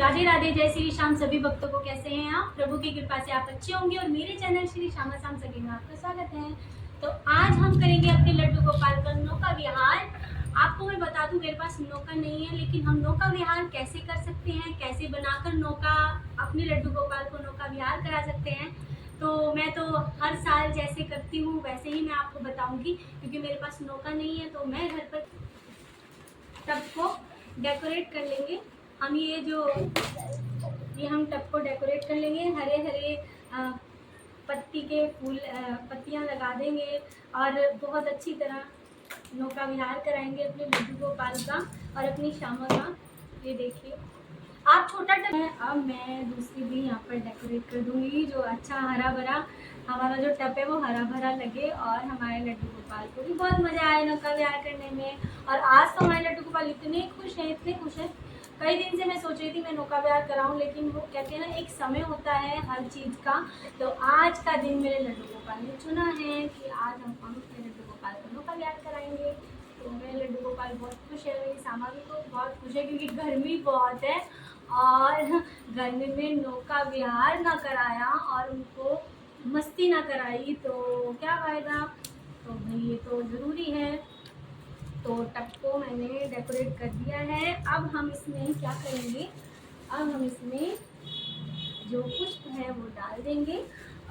राधे राधे, जय श्री श्याम सभी भक्तों को। कैसे हैं आप? प्रभु की कृपा से आप अच्छे होंगे और मेरे चैनल श्री श्यामा श्याम सखी में आपका स्वागत है। तो आज हम करेंगे अपने लड्डू गोपाल का नौका विहार। आपको मैं बता दूं, मेरे पास नौका नहीं है, लेकिन हम नौका विहार कैसे कर सकते हैं, कैसे बनाकर नौका अपने लड्डू गोपाल को नौका विहार करा सकते हैं। तो मैं तो हर साल जैसे करती हूँ वैसे ही मैं आपको बताऊंगी, क्योंकि मेरे पास नौका नहीं है। तो मैं घर पर टब को डेकोरेट कर लेंगे। हम ये हम टब को डेकोरेट कर लेंगे। हरे हरे पत्ती के फूल पत्तियां लगा देंगे और बहुत अच्छी तरह नौका विहार कराएंगे अपने लड्डू गोपाल का और अपनी श्यामा का। ये देखिए, आप छोटा टब है। अब मैं दूसरी भी यहाँ पर डेकोरेट कर दूंगी, जो अच्छा हरा भरा हमारा जो टब है वो हरा भरा लगे और हमारे लड्डू गोपाल को भी बहुत मजा आए नौका विहार करने में। और आज तो हमारे लड्डू गोपाल इतने खुश हैं। कई दिन से मैं सोच रही थी मैं नौका विहार कराऊं, लेकिन वो कहते हैं ना, एक समय होता है हर चीज़ का। तो आज का दिन मेरे लड्डू गोपाल ने चुना है कि आज हम अपने लड्डू गोपाल को नौका विहार कराएंगे। तो मेरे लड्डू गोपाल बहुत खुश है, मेरी सामा भी तो बहुत खुश है, क्योंकि गर्मी बहुत है और गर्मी में नौका विहार ना कराया और उनको मस्ती ना कराई तो क्या फ़ायदा। तो भाई ये तो ज़रूरी है। तो टब को मैंने डेकोरेट कर दिया है। अब हम इसमें क्या करेंगे, अब हम इसमें जो पुष्प है वो डाल देंगे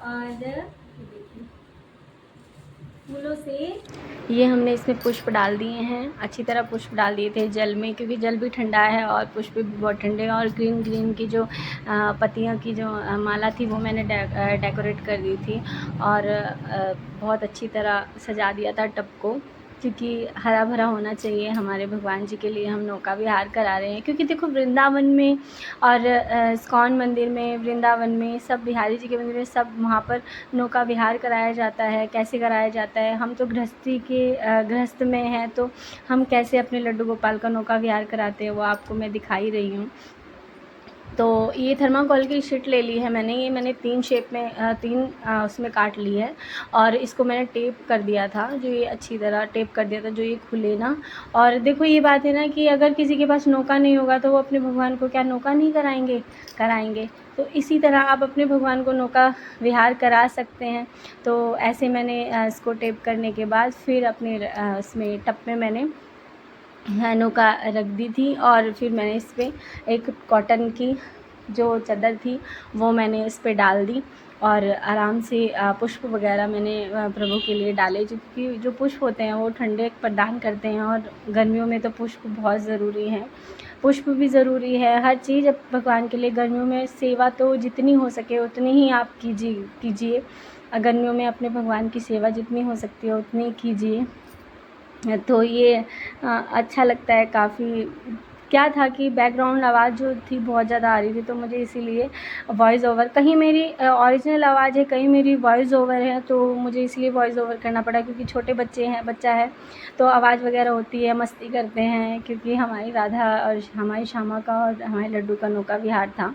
और देखिए फूलों से ये हमने इसमें पुष्प डाल दिए हैं। अच्छी तरह पुष्प डाल दिए थे जल में, क्योंकि जल भी ठंडा है और पुष्प भी बहुत ठंडे हैं। और ग्रीन ग्रीन की जो पत्तियों की जो माला थी वो मैंने डेकोरेट कर दी थी और बहुत अच्छी तरह सजा दिया था टब को, क्योंकि हरा भरा होना चाहिए। हमारे भगवान जी के लिए हम नौका विहार करा रहे हैं, क्योंकि देखो वृंदावन में और इस्कॉन मंदिर में, वृंदावन में, सब बिहारी जी के मंदिर में, सब वहाँ पर नौका विहार कराया जाता है। कैसे कराया जाता है, हम तो गृहस्थ में हैं, तो हम कैसे अपने लड्डू गोपाल का नौका विहार कराते हैं वो आपको मैं दिखा ही रही हूँ। तो ये थर्माकोल की शीट ले ली है मैंने 3 शेप में उसमें काट ली है और इसको मैंने टेप कर दिया था, जो ये अच्छी तरह टेप कर दिया था, जो ये खुले ना। और देखो ये बात है ना कि अगर किसी के पास नौका नहीं होगा तो वो अपने भगवान को क्या नौका नहीं कराएंगे। तो इसी तरह आप अपने भगवान को नौका विहार करा सकते हैं। तो ऐसे मैंने इसको टेप करने के बाद फिर अपने उसमें टब में मैंने नौका रख दी थी और फिर मैंने इस पर एक कॉटन की जो चादर थी वो मैंने इस पर डाल दी और आराम से पुष्प वगैरह मैंने प्रभु के लिए डाले, क्योंकि जो पुष्प होते हैं वो ठंडे प्रदान करते हैं और गर्मियों में तो पुष्प बहुत ज़रूरी है। पुष्प भी ज़रूरी है, हर चीज़ भगवान के लिए। गर्मियों में सेवा तो जितनी हो सके उतनी ही आप कीजिए। गर्मियों में अपने भगवान की सेवा जितनी हो सकती है उतनी कीजिए। तो ये अच्छा लगता है काफ़ी। क्या था कि बैकग्राउंड आवाज़ जो थी बहुत ज़्यादा आ रही थी, तो मुझे इसीलिए वॉइस ओवर, कहीं मेरी ओरिजिनल आवाज़ है, कहीं मेरी वॉइस ओवर है, तो मुझे इसलिए वॉइस ओवर करना पड़ा, क्योंकि छोटे बच्चा है तो आवाज़ वगैरह होती है, मस्ती करते हैं, क्योंकि हमारी राधा और हमारी श्यामा का और हमारे लड्डू का नौका विहार था।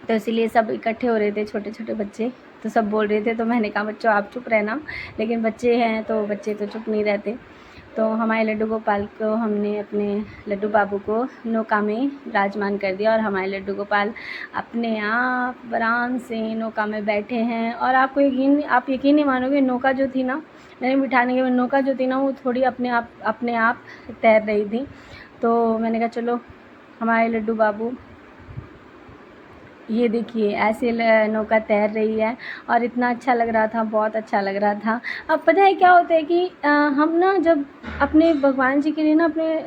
तो इसीलिए सब इकट्ठे हो रहे थे, छोटे छोटे बच्चे, तो सब बोल रहे थे। तो मैंने कहा बच्चों आप चुप रहना, लेकिन बच्चे हैं तो बच्चे तो चुप नहीं रहते। तो हमारे लड्डू गोपाल को हमने अपने लड्डू बाबू को नौका में विराजमान कर दिया और हमारे लड्डू गोपाल अपने आप आराम से नौका में बैठे हैं। और आप यकीन नहीं मानोगे, नौका जो थी ना, मैंने बिठाने के बाद नौका जो थी ना वो थोड़ी अपने आप तैर रही थी। तो मैंने कहा चलो हमारे लड्डू बाबू, ये देखिए ऐसे नौका तैर रही है और इतना अच्छा लग रहा था, बहुत अच्छा लग रहा था। अब पता है क्या होता है कि हम ना जब अपने भगवान जी के लिए ना अपने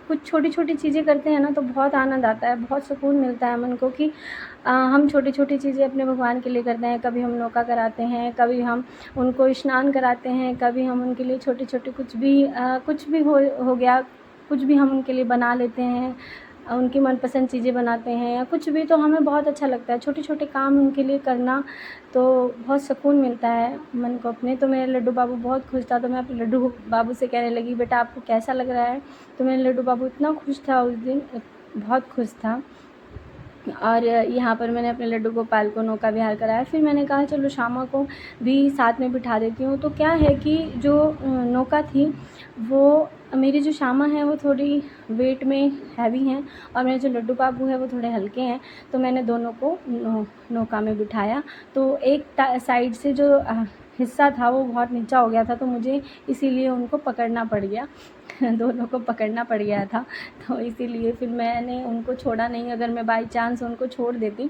कुछ छोटी छोटी चीज़ें करते हैं ना, तो बहुत आनंद आता है, बहुत सुकून मिलता है मन को कि हम छोटी छोटी चीज़ें अपने भगवान के लिए करते हैं। कभी हम नौका कराते हैं, कभी हम उनको स्नान कराते हैं, कभी हम उनके लिए छोटे छोटे कुछ भी हो गया, कुछ भी हम उनके लिए बना लेते हैं, उनकी मनपसंद चीज़ें बनाते हैं या कुछ भी। तो हमें बहुत अच्छा लगता है छोटे छोटे काम उनके लिए करना, तो बहुत सुकून मिलता है मन को अपने। तो मेरा लड्डू बाबू बहुत खुश था, तो मैं अपने लड्डू बाबू से कहने लगी बेटा आपको कैसा लग रहा है। तो मेरा लड्डू बाबू इतना खुश था उस दिन, बहुत खुश था। और यहाँ पर मैंने अपने लड्डू गोपाल को नौका विहार कराया। फिर मैंने कहा चलो श्यामा को भी साथ में बिठा देती हूँ। तो क्या है कि जो नौका थी वो, मेरी जो श्यामा है वो थोड़ी वेट में हैवी हैं और मेरे जो लड्डू बाबू है वो थोड़े हल्के हैं। तो मैंने दोनों को नौका में बिठाया। तो एक साइड से जो हिस्सा था वो बहुत नीचा हो गया था, तो मुझे इसीलिए उनको पकड़ना पड़ गया दोनों को पकड़ना पड़ गया था। तो इसीलिए फिर मैंने उनको छोड़ा नहीं। अगर मैं बाई चांस उनको छोड़ देती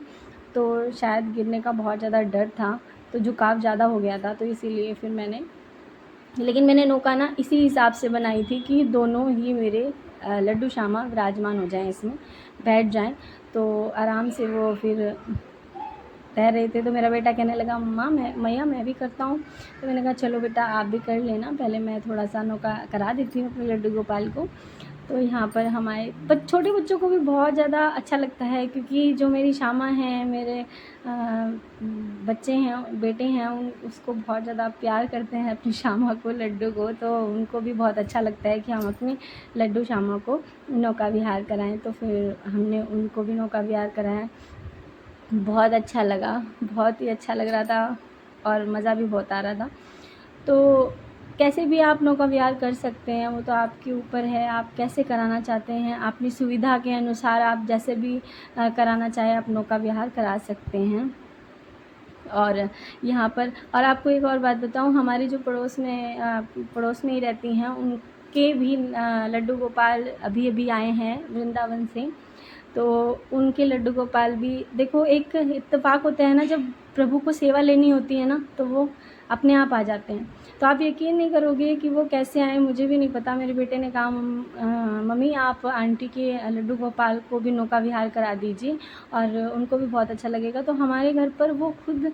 तो शायद गिरने का बहुत ज़्यादा डर था, तो झुकाव ज़्यादा हो गया था। तो इसीलिए फिर मैंने नौका ना इसी हिसाब से बनाई थी कि दोनों ही मेरे लड्डू श्यामा विराजमान हो जाएं, इसमें बैठ जाएं, तो आराम से वो फिर तैर रहे थे। तो मेरा बेटा कहने लगा मम्मा मैया मैं भी करता हूँ। तो मैंने कहा चलो बेटा आप भी कर लेना, पहले मैं थोड़ा सा नौका करा देती हूँ अपने लड्डू गोपाल को। तो यहाँ पर हमारे छोटे बच्चों को भी बहुत ज़्यादा अच्छा लगता है, क्योंकि जो मेरी श्यामा हैं, मेरे बच्चे हैं, बेटे हैं, उसको बहुत ज़्यादा प्यार करते हैं अपनी श्यामा को, लड्डू को। तो उनको भी बहुत अच्छा लगता है कि हम अपनी लड्डू श्यामा को नौका विहार कराएँ। तो फिर हमने उनको भी नौका विहार कराया। बहुत अच्छा लगा, बहुत ही अच्छा लग रहा था और मज़ा भी बहुत आ रहा था। तो कैसे भी आप नौका विहार कर सकते हैं, वो तो आपके ऊपर है, आप कैसे कराना चाहते हैं। अपनी सुविधा के अनुसार आप जैसे भी कराना चाहें आप नौका विहार करा सकते हैं। और यहाँ पर और आपको एक और बात बताऊँ, हमारी जो पड़ोस में ही रहती हैं, उनके भी लड्डू गोपाल अभी अभी आए हैं वृंदावन से। तो उनके लड्डू गोपाल भी देखो, एक इत्तेफाक होता है ना, जब प्रभु को सेवा लेनी होती है ना तो वो अपने आप आ जाते हैं। तो आप यकीन नहीं करोगे कि वो कैसे आए, मुझे भी नहीं पता। मेरे बेटे ने कहा मम्मी आप आंटी के लड्डू गोपाल को भी नौका विहार करा दीजिए और उनको भी बहुत अच्छा लगेगा। तो हमारे घर पर वो खुद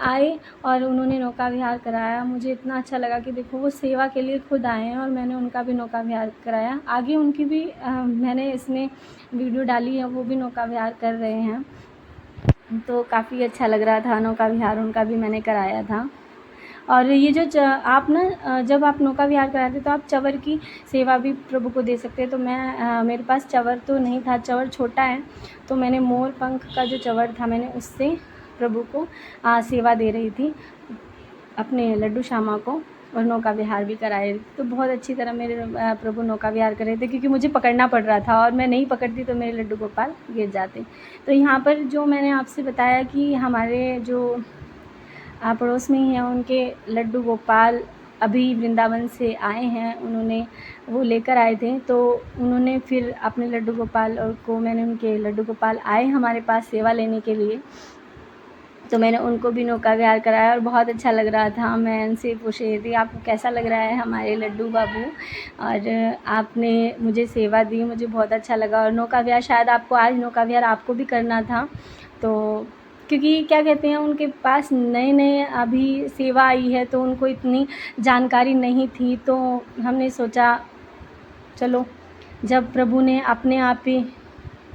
आए और उन्होंने नौका विहार कराया। मुझे इतना अच्छा लगा कि देखो वो सेवा के लिए खुद आए हैं और मैंने उनका भी नौका विहार कराया। आगे उनकी भी मैंने इसमें वीडियो डाली है, वो भी नौका विहार कर रहे हैं। तो काफ़ी अच्छा लग रहा था, नौका विहार उनका भी मैंने कराया था। और ये जो आप ना जब आप नौका विहार कराते तो आप चवर की सेवा भी प्रभु को दे सकते हैं। तो मेरे पास चवर तो नहीं था, चवर छोटा है, तो मैंने मोर पंख का जो चवर था मैंने उससे प्रभु को सेवा दे रही थी अपने लड्डू श्यामा को, और नौका विहार भी कराए। तो बहुत अच्छी तरह मेरे प्रभु नौका विहार कर रहे थे, क्योंकि मुझे पकड़ना पड़ रहा था और मैं नहीं पकड़ती तो मेरे लड्डू गोपाल गिर जाते। तो यहाँ पर जो मैंने आपसे बताया कि हमारे जो पड़ोस में ही हैं, उनके लड्डू गोपाल अभी वृंदावन से आए हैं, उन्होंने वो लेकर आए थे। तो उन्होंने फिर अपने लड्डू गोपाल को, मैंने उनके लड्डू गोपाल आए हमारे पास सेवा लेने के लिए, तो मैंने उनको भी नौका विहार कराया और बहुत अच्छा लग रहा था। मैं उनसे पूछ रही थी आपको कैसा लग रहा है हमारे लड्डू बाबू, और आपने मुझे सेवा दी, मुझे बहुत अच्छा लगा। और नौका विहार शायद आपको आज नौका विहार आपको भी करना था, तो क्योंकि क्या कहते हैं उनके पास नए अभी सेवा आई है तो उनको इतनी जानकारी नहीं थी। तो हमने सोचा चलो, जब प्रभु ने अपने आप ही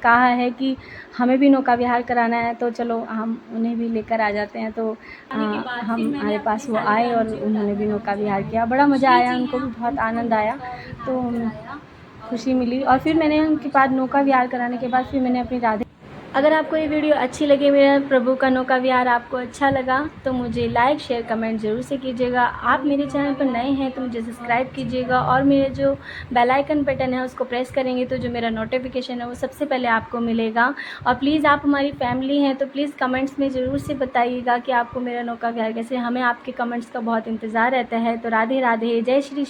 कहा है कि हमें भी नौका विहार कराना है तो चलो हम उन्हें भी लेकर आ जाते हैं। तो हमारे पास वो आए और उन्होंने भी नौका विहार किया। बड़ा मज़ा आया, उनको भी बहुत आनंद आया, तो खुशी मिली। और फिर मैंने उनके बाद नौका विहार कराने के बाद फिर मैंने अपनी राधे, अगर आपको ये वीडियो अच्छी लगी, मेरा प्रभु का नौका विहार आपको अच्छा लगा, तो मुझे लाइक शेयर कमेंट ज़रूर से कीजिएगा। आप मेरे चैनल पर नए हैं तो मुझे सब्सक्राइब कीजिएगा और मेरे जो बेल आइकन बटन है उसको प्रेस करेंगे तो जो मेरा नोटिफिकेशन है वो सबसे पहले आपको मिलेगा। और प्लीज़ आप हमारी फैमिली हैं तो प्लीज़ कमेंट्स में ज़रूर से बताइएगा कि आपको मेरा नौका विहार कैसे, हमें आपके कमेंट्स का बहुत इंतज़ार रहता है। तो राधे राधे, जय श्री